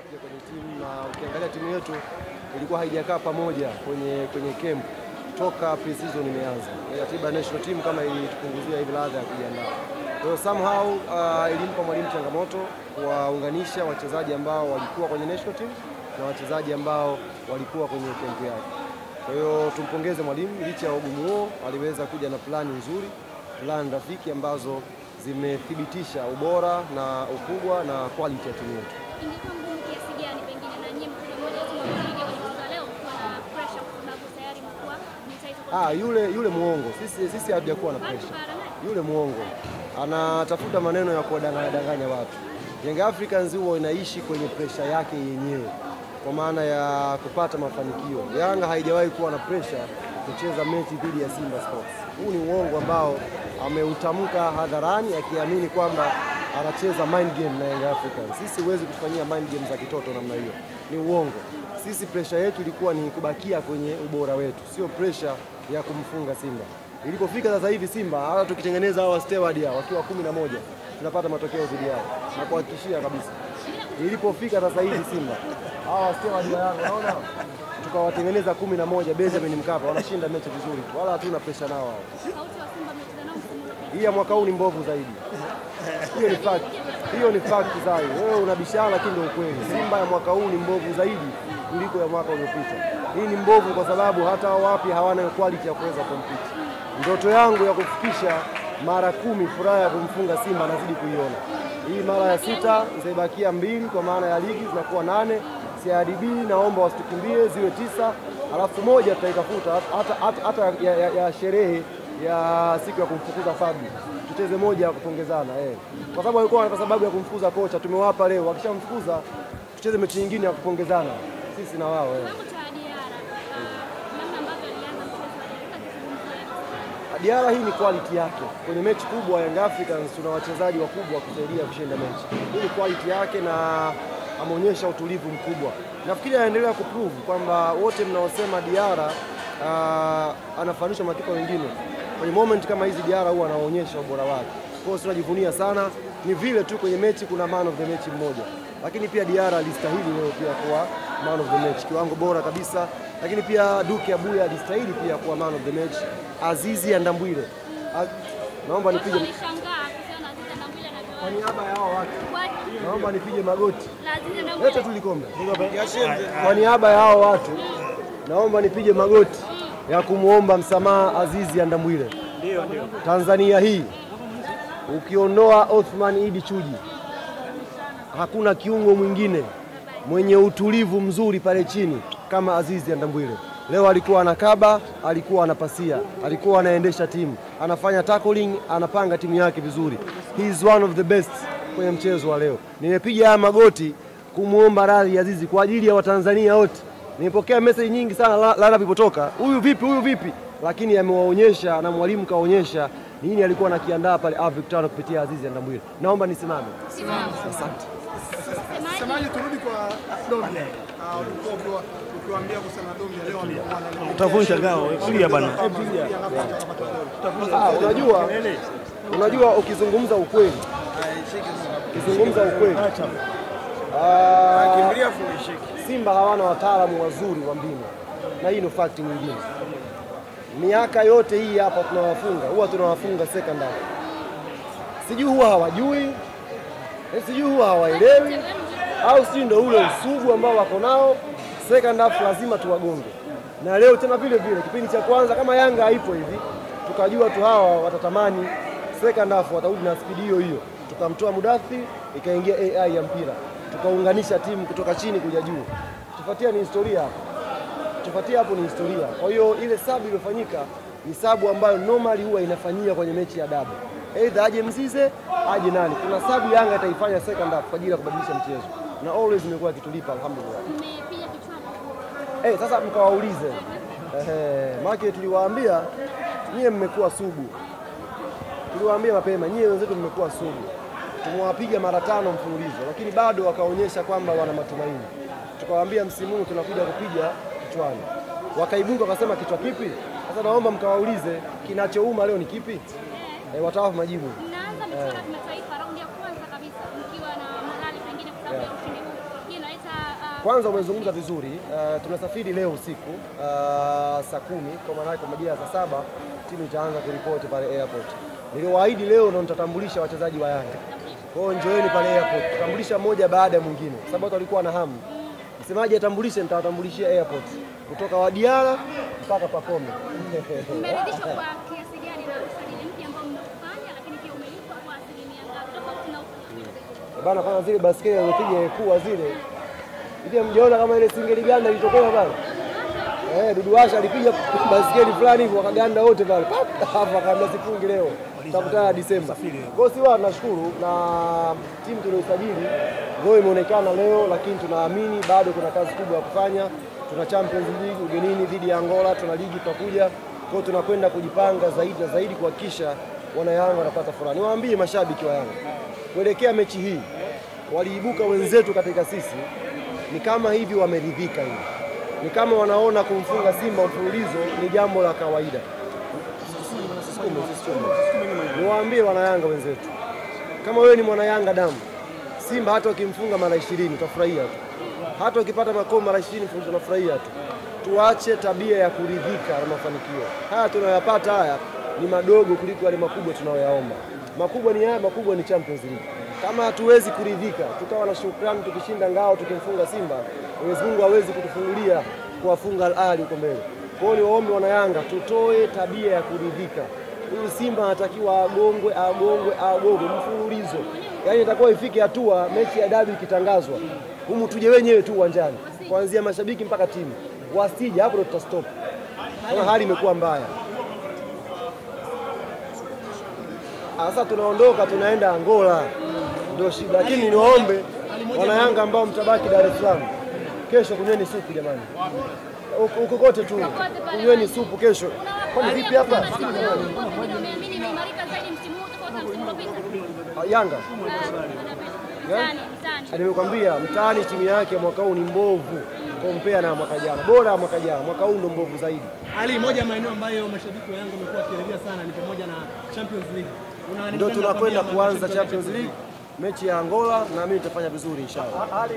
wapya kwenye timu, na ukiangalia timu yetu ilikuwa haijakaa pamoja kwenye camp toka pre-season imeanza. Ratiba national team kama ilitupunguzia hivi ladha ya kujiandaa. Kwa hiyo somehow ilimpa mwalimu changamoto kuwaunganisha wachezaji ambao walikuwa kwenye national team na wachezaji ambao walikuwa kwenye camp yake. Kwa hiyo tumpongeze mwalimu, licha ya ugumu huo aliweza kuja na plani nzuri, plan rafiki ambazo zimethibitisha ubora na ukubwa na quality ya timu yetu. Ingekuwa ngumu kiasi gani pengine na nyinyi mkiwa mmoja wetu wa ligi walikuwa leo kwa na pressure kwa sababu tayari mkuu ni title? Yule muongo. Sisi hatujakuwa na pressure. Yule muongo anatafuta maneno ya kuwadanganya watu. Young Africans huwa inaishi kwenye pressure yake yenyewe kwa maana ya kupata mafanikio. Yanga haijawahi kuwa na pressure kucheza mechi dhidi ya Simba Sports. Huu ni uongo ambao ameutamka hadharani akiamini kwamba anacheza mind game na Young Africans. Sisi huwezi kufanyia mind game za kitoto namna hiyo. Ni uongo. Sisi pressure yetu ilikuwa ni kubakia kwenye ubora wetu, sio pressure ya kumfunga Simba. Ilipofika sasa hivi Simba, hata tukitengeneza hao steward hao wakiwa 11, tunapata matokeo dhidi yao. Na kuhakikishia kabisa. Ilipofika sasa hivi Simba, hao steward yao unaona tukawatengeneza 11 Benjamin Mkapa, wanashinda mechi vizuri. Wala hatuna pressure nao hao. Hii ya mwaka huu ni mbovu zaidi. Hiyo ni fact zaidi. Wewe unabishana lakini ndio ukweli. Simba ya mwaka huu ni mbovu zaidi kuliko ya mwaka uliopita. Hii ni mbovu kwa sababu hata wapi hawana quality ya kuweza compete. Ndoto yangu ya kufikisha mara 10 furaha ya kumfunga Simba nazidi kuiona. Hii mara ya 6 zaibakia 2 kwa maana ya ligi zinakuwa 8. CRDB naomba wasitukimbie ziwe 9, alafu 1 tutaitafuta hata ya sherehe ya siku ya kumfukuza Fabi. Tucheze moja ya kupongezana kwa sababu walikuwa kwa sababu ya kumfukuza kocha, tumewapa leo. Wakishamfukuza tucheze mechi nyingine ya kupongezana sisi na wao Diara hii ni quality yake. Kwenye mechi kubwa Young Africans tuna wachezaji wakubwa kusaidia kushinda mechi. Hii ni quality yake na ameonyesha utulivu mkubwa. Nafikiri anaendelea kuprove kwamba wote mnaosema Diara anafanisha makipa wengine. Kwenye moment kama hizi Diara huwa anaonyesha ubora wake. Kwa hiyo tunajivunia sana. Ni vile tu kwenye mechi kuna man of the match mmoja. Lakini pia Diara alistahili leo pia kuwa man of the match. Kiwango bora kabisa. Lakini pia Duke Abuya alistahili pia kuwa man of the match. Azizi Ndambwile. Naomba nipige kwa niaba ya hao watu. Naomba nipige magoti. Lete tulikombe. Kwa niaba ya hao watu naomba nipige magoti ya kumuomba msamaha Azizi Ndambwile. Ndio. Tanzania hii ukiondoa Othman Idi Chuji hakuna kiungo mwingine mwenye utulivu mzuri pale chini kama Azizi Ndambwile. Leo alikuwa anakaba, alikuwa anapasia, alikuwa anaendesha timu, anafanya tackling, anapanga timu yake vizuri. He is one of the best kwenye mchezo wa leo. Nimepiga haya magoti kumuomba radhi Azizi kwa ajili ya Watanzania wote. Nimepokea message nyingi sana lala vipotoka. Huyu vipi? Lakini amewaonyesha na mwalimu kaonyesha nini alikuwa anakiandaa pale Victor kupitia Azizi Ndambwile. Naomba nisimame. Asante. Semaji turudi kwa Dombia. Ukiwaambia kusema Dombia leo amekuwa utavunja ngao. Kulia bana. Unajua ukizungumza ukweli. Simba hawana wataalamu wazuri wa mbinu. Na hii ni fact nyingine. Miaka yote hii hapa tunawafunga second half. Sijui huwa hawajui, sijui huwa hawaelewi, au sijui ndio ule usugu ambao wako nao. Second half lazima tuwagonge. Na leo tena vile kipindi cha kwanza kama Yanga haipo hivi, tukajua tu hawa watatamani second half watarudi na speed hiyo. Tukamtoa Mudathi, ikaingia AI ya mpira. Tukaunganisha timu kutoka chini kuja juu. Tufuatia hapo ni historia. Kwa hiyo ile sabu iliyofanyika ni sabu ambayo normally huwa inafanyika kwenye mechi ya dabi. Aidha aje Mzize, aje nani. Kuna sabu Yanga itaifanya second half kwa ajili ya kubadilisha mchezo. Na always imekuwa kitulipa alhamdulillah. Mmepiga kichwani. Sasa mkawaulize. Maana tuliwaambia nyie mmekuwa sugu. Tuliwaambia mapema nyie wenzetu mmekuwa sugu. Tumewapiga mara 5 mfululizo lakini bado wakaonyesha kwamba wana matumaini. Tukawaambia msimu huu tunakuja kupiga kichwani. Wakaibuka wakasema kichwa kipi? Sasa naomba mkawaulize kinachouma leo ni kipi? Watawapa majibu. Mnaanza michuano ya kimataifa raundi ya kwanza kabisa mkiwa na morali pengine kwa sababu ya ushindi huu. Hii inaita Kwanza umezungumza vizuri. Tunasafiri leo usiku saa 10 kwa maana kwa majira ya saa 7 timu itaanza kuripoti pale airport. Niliwaahidi leo ndo nitatambulisha wachezaji wa Yanga. Kwa hiyo njoeni pale airport, tutambulisha mmoja baada ya mwingine, sababu watu walikuwa na hamu. Msemaji atambulishe, nitawatambulishia airport kutoka Wadiara mpaka Pakome. Umeridhishwa kwa kiasi gani na usajili mpya ambao mnaufanya, lakini pia umelipa kwa asilimia ngapi tofauti na bana? Kama zile baskeli zilizopiga kuwa zile hivi, mjiona kama ile singeli ganda ilitokea pale. Dudu Washa alipiga baskeli fulani hivi wakaganda wote pale. Hapa kama sifungi leo. Tutakutana Disemba. Kwa hiyo si tunashukuru na timu tuliyosajili leo imeonekana leo, lakini tunaamini bado kuna kazi kubwa ya kufanya. Tuna Champions League ugenini dhidi ya Angola, tuna ligi tutakuja. Kwa hiyo tunakwenda kujipanga zaidi na zaidi kuhakikisha wana Yanga wanapata furaha. Niwaambie mashabiki wa Yanga, kuelekea mechi hii waliibuka wenzetu katika sisi ni kama hivi wameridhika hivi. Ni kama wanaona kumfunga Simba mfululizo ni jambo la kawaida. Niwaambie wana Yanga wenzetu, kama wewe ni mwana Yanga damu, Simba hata ukimfunga mara 20 utafurahia tu. Hata ukipata makombe mara 20 mfululizo unafurahia tu. Tuache tabia ya kuridhika na mafanikio. Haya tunayoyapata haya ni madogo kuliko yale makubwa tunayoyaomba. Makubwa ni haya, makubwa ni Champions League. Kama hatuwezi kuridhika, tukawa na shukrani tukishinda ngao tukimfunga Simba, Mwenyezi Mungu hawezi kutufungulia kuwafunga Al Ahly huko mbele. Kwa hiyo niwaombe wana Yanga tutoe tabia ya kuridhika. Huyu Simba anatakiwa agongwe mfululizo. Yaani itakuwa ifike hatua mechi ya dabi ikitangazwa, humu tuje wenyewe tu uwanjani. Kuanzia mashabiki mpaka timu. Wasije hapo ndo tutastop. Kama hali imekuwa mbaya. Sasa tunaondoka tunaenda Angola. Ndio shida, lakini niwaombe wana Yanga ambao mtabaki Dar es Salaam, kesho kunyweni supu jamani. Huko kote tu kunyweni supu kesho. Kwani vipi hapa? Yanga nimekwambia mtaani timu yake mwaka huu ni mbovu kompea na mwaka jana. Bora mwaka jana, mwaka huu ndo mbovu zaidi. Ali, moja ya maeneo ambayo mashabiki wa Yanga wamekuwa wakielekea sana ni pamoja na Champions League. Ndio tunakwenda kuanza Champions League, mechi ya Angola na mimi nitafanya vizuri inshallah.